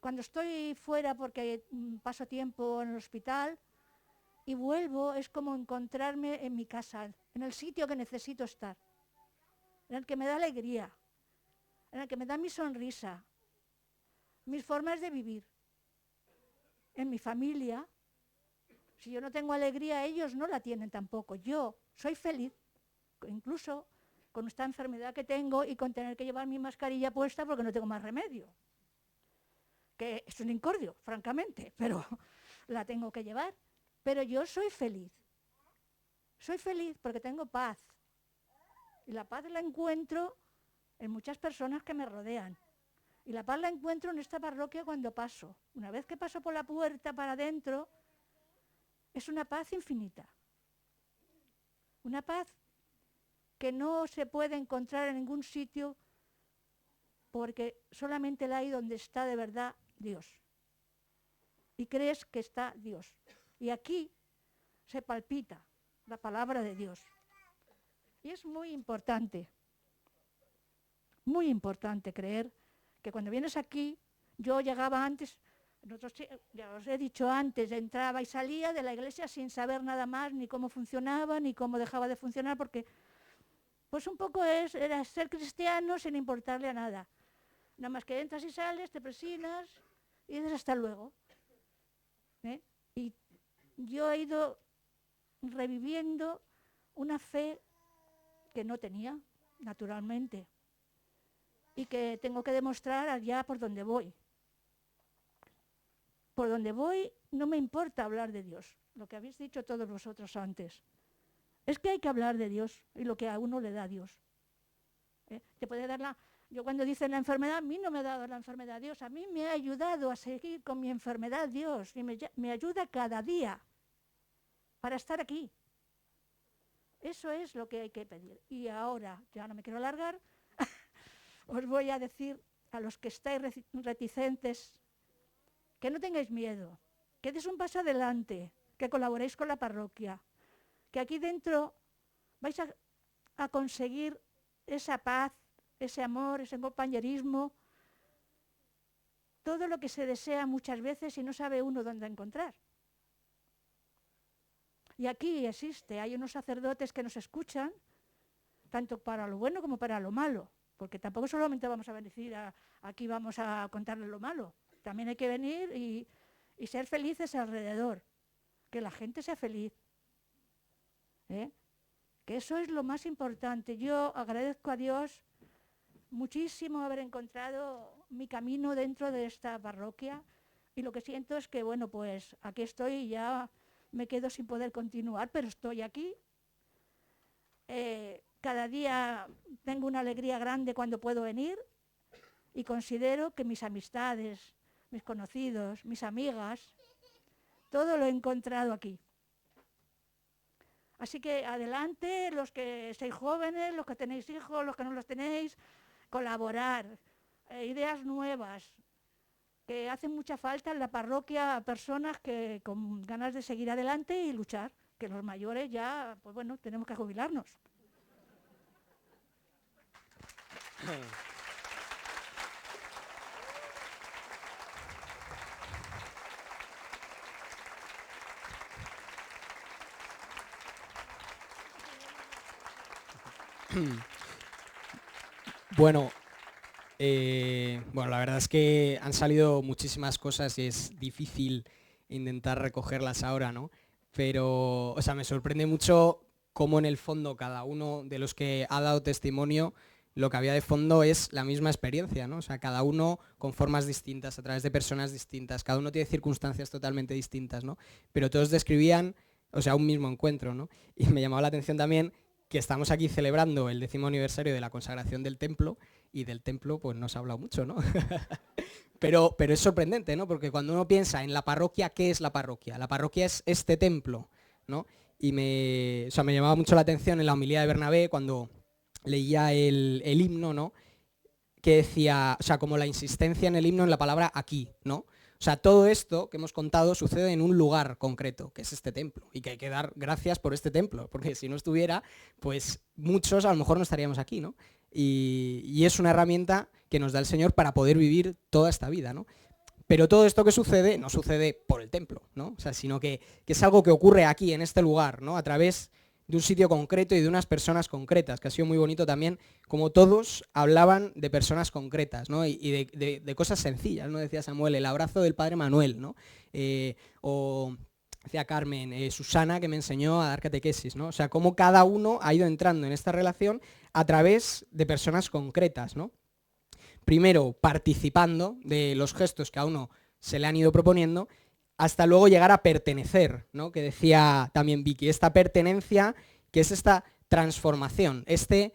cuando estoy fuera porque paso tiempo en el hospital y vuelvo, es como encontrarme en mi casa, en el sitio que necesito estar, en el que me da alegría, en el que me da mi sonrisa, mis formas de vivir, en mi familia. Si yo no tengo alegría, ellos no la tienen tampoco. Yo soy feliz, incluso con esta enfermedad que tengo y con tener que llevar mi mascarilla puesta porque no tengo más remedio. Que es un incordio, francamente, pero la tengo que llevar. Pero yo soy feliz. Soy feliz porque tengo paz. Y la paz la encuentro en muchas personas que me rodean. Y la paz la encuentro en esta parroquia cuando paso. Una vez que paso por la puerta para adentro, es una paz infinita. Una paz que no se puede encontrar en ningún sitio porque solamente la hay donde está de verdad Dios. Y crees que está Dios. Y aquí se palpita la palabra de Dios. Y es muy importante creer que cuando vienes aquí, yo llegaba antes, ya os he dicho antes, entraba y salía de la iglesia sin saber nada más, ni cómo funcionaba, ni cómo dejaba de funcionar, porque pues un poco era ser cristiano sin importarle a nada. Nada más que entras y sales, te presionas y dices hasta luego. Y yo he ido reviviendo una fe que no tenía, naturalmente, y que tengo que demostrar allá por donde voy. Por donde voy no me importa hablar de Dios, lo que habéis dicho todos vosotros antes. Es que hay que hablar de Dios y lo que a uno le da Dios. Te puede dar yo cuando dicen la enfermedad, a mí no me ha dado la enfermedad Dios, a mí me ha ayudado a seguir con mi enfermedad Dios y me ayuda cada día para estar aquí. Eso es lo que hay que pedir. Y ahora, ya no me quiero alargar, os voy a decir a los que estáis reticentes que no tengáis miedo, que deis un paso adelante, que colaboréis con la parroquia, que aquí dentro vais a conseguir esa paz, ese amor, ese compañerismo, todo lo que se desea muchas veces y no sabe uno dónde encontrar. Y aquí existe, hay unos sacerdotes que nos escuchan, tanto para lo bueno como para lo malo, porque tampoco solamente vamos a venir aquí vamos a contarles lo malo, también hay que venir y ser felices alrededor, que la gente sea feliz. Que eso es lo más importante. Yo agradezco a Dios muchísimo haber encontrado mi camino dentro de esta parroquia y lo que siento es que, bueno, pues aquí estoy y ya me quedo sin poder continuar, pero estoy aquí. Cada día tengo una alegría grande cuando puedo venir y considero que mis amistades, mis conocidos, mis amigas, todo lo he encontrado aquí. Así que adelante, los que sois jóvenes, los que tenéis hijos, los que no los tenéis, colaborar, ideas nuevas, que hacen mucha falta en la parroquia a personas que con ganas de seguir adelante y luchar, que los mayores ya, pues bueno, tenemos que jubilarnos. Bueno, la verdad es que han salido muchísimas cosas y es difícil intentar recogerlas ahora, ¿no? pero, o sea, me sorprende mucho cómo en el fondo cada uno de los que ha dado testimonio, lo que había de fondo es la misma experiencia, ¿no? O sea, cada uno con formas distintas, a través de personas distintas, cada uno tiene circunstancias totalmente distintas, ¿no? Pero todos describían, o sea, un mismo encuentro, ¿no? Y me llamaba la atención también que estamos aquí celebrando el 10º aniversario de la consagración del templo, y del templo pues no se ha hablado mucho, ¿no? pero es sorprendente, ¿no? Porque cuando uno piensa en la parroquia, ¿qué es la parroquia? La parroquia es este templo, ¿no? Y me llamaba mucho la atención en la homilía de Bernabé cuando leía el himno, ¿no? Que decía, o sea, como la insistencia en el himno en la palabra aquí, ¿no? O sea, todo esto que hemos contado sucede en un lugar concreto, que es este templo, y que hay que dar gracias por este templo, porque si no estuviera, pues muchos a lo mejor no estaríamos aquí, ¿no? Y es una herramienta que nos da el Señor para poder vivir toda esta vida, ¿no? Pero todo esto que sucede no sucede por el templo, ¿no? O sea, sino que es algo que ocurre aquí, en este lugar, ¿no? A través de un sitio concreto y de unas personas concretas, que ha sido muy bonito también, como todos hablaban de personas concretas, ¿no? Y de cosas sencillas, ¿no? Decía Samuel, el abrazo del padre Manuel, ¿no? O decía Carmen, Susana, que me enseñó a dar catequesis, ¿no? O sea, cómo cada uno ha ido entrando en esta relación a través de personas concretas, ¿no? Primero participando de los gestos que a uno se le han ido proponiendo, hasta luego llegar a pertenecer, ¿no? Que decía también Vicky, esta pertenencia, que es esta transformación, que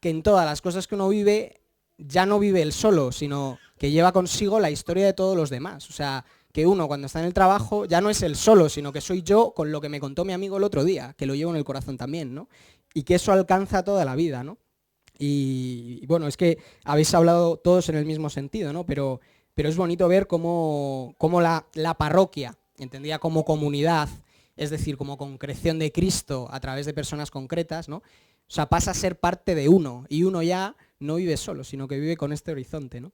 en todas las cosas que uno vive, ya no vive él solo, sino que lleva consigo la historia de todos los demás. O sea, que uno cuando está en el trabajo ya no es él solo, sino que soy yo con lo que me contó mi amigo el otro día, que lo llevo en el corazón también, ¿no? Y que eso alcanza toda la vida, ¿no? Y bueno, es que habéis hablado todos en el mismo sentido, ¿no? Pero es bonito ver cómo la parroquia, entendida como comunidad, es decir, como concreción de Cristo a través de personas concretas, ¿no? O sea, pasa a ser parte de uno, y uno ya no vive solo, sino que vive con este horizonte, ¿no?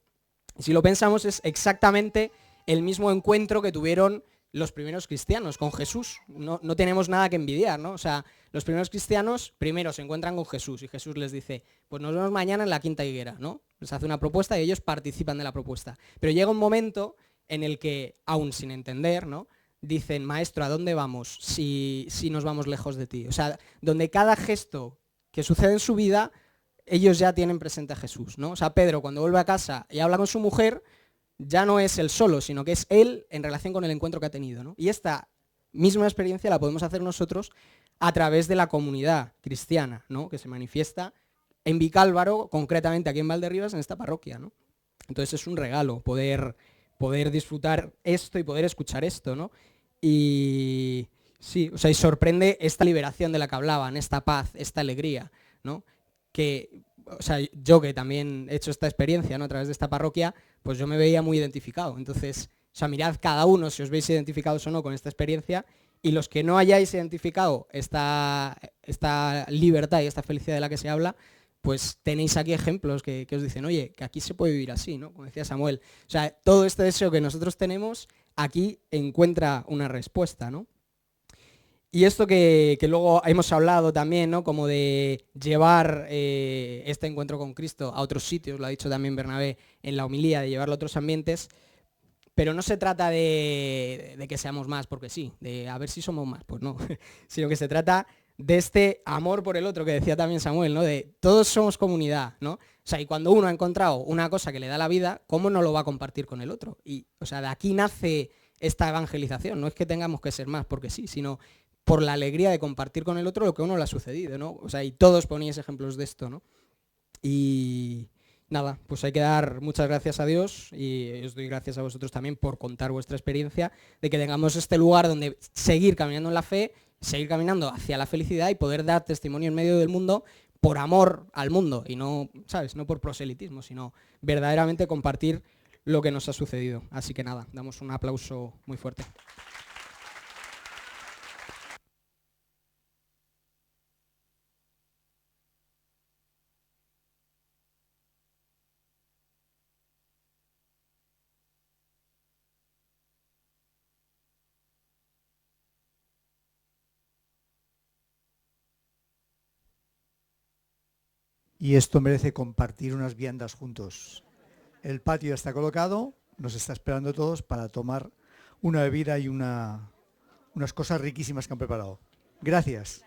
Y si lo pensamos, es exactamente el mismo encuentro que tuvieron los primeros cristianos con Jesús. No tenemos nada que envidiar, ¿no? O sea, los primeros cristianos primero se encuentran con Jesús y Jesús les dice, pues nos vemos mañana en la quinta higuera, ¿no? Les hace una propuesta y ellos participan de la propuesta. Pero llega un momento en el que, aún sin entender, ¿no? Dicen, maestro, ¿a dónde vamos si nos vamos lejos de ti? O sea, donde cada gesto que sucede en su vida, ellos ya tienen presente a Jesús, ¿no? O sea, Pedro cuando vuelve a casa y habla con su mujer, ya no es él solo, sino que es él en relación con el encuentro que ha tenido, ¿no? Y esta misma experiencia la podemos hacer nosotros a través de la comunidad cristiana, ¿no? Que se manifiesta en Vicálvaro, concretamente aquí en Valderrivas, en esta parroquia, ¿no? Entonces es un regalo poder disfrutar esto y poder escuchar esto, ¿no? Y sí, o sea, y sorprende esta liberación de la que hablaban, esta paz, esta alegría, ¿no? Que, o sea, yo que también he hecho esta experiencia, ¿no? A través de esta parroquia, pues yo me veía muy identificado. Entonces, o sea, mirad cada uno si os veis identificados o no con esta experiencia, y los que no hayáis identificado esta libertad y esta felicidad de la que se habla, pues tenéis aquí ejemplos que os dicen, oye, que aquí se puede vivir así, ¿no? Como decía Samuel. O sea, todo este deseo que nosotros tenemos, aquí encuentra una respuesta, ¿no? Y esto que luego hemos hablado también, ¿no? Como de llevar este encuentro con Cristo a otros sitios, lo ha dicho también Bernabé en la homilía, de llevarlo a otros ambientes, pero no se trata de que seamos más porque sí, de a ver si somos más, pues no, sino que se trata de este amor por el otro que decía también Samuel, ¿no? De todos somos comunidad, ¿no? O sea, y cuando uno ha encontrado una cosa que le da la vida, ¿cómo no lo va a compartir con el otro? Y, o sea, de aquí nace esta evangelización, no es que tengamos que ser más porque sí, sino por la alegría de compartir con el otro lo que a uno le ha sucedido, ¿no? O sea, y todos poníais ejemplos de esto, ¿no? Y nada, pues hay que dar muchas gracias a Dios, y os doy gracias a vosotros también por contar vuestra experiencia, de que tengamos este lugar donde seguir caminando en la fe, seguir caminando hacia la felicidad y poder dar testimonio en medio del mundo por amor al mundo y no, ¿sabes? No por proselitismo, sino verdaderamente compartir lo que nos ha sucedido. Así que nada, damos un aplauso muy fuerte. Y esto merece compartir unas viandas juntos. El patio está colocado, nos está esperando a todos para tomar una bebida y una unas cosas riquísimas que han preparado. Gracias.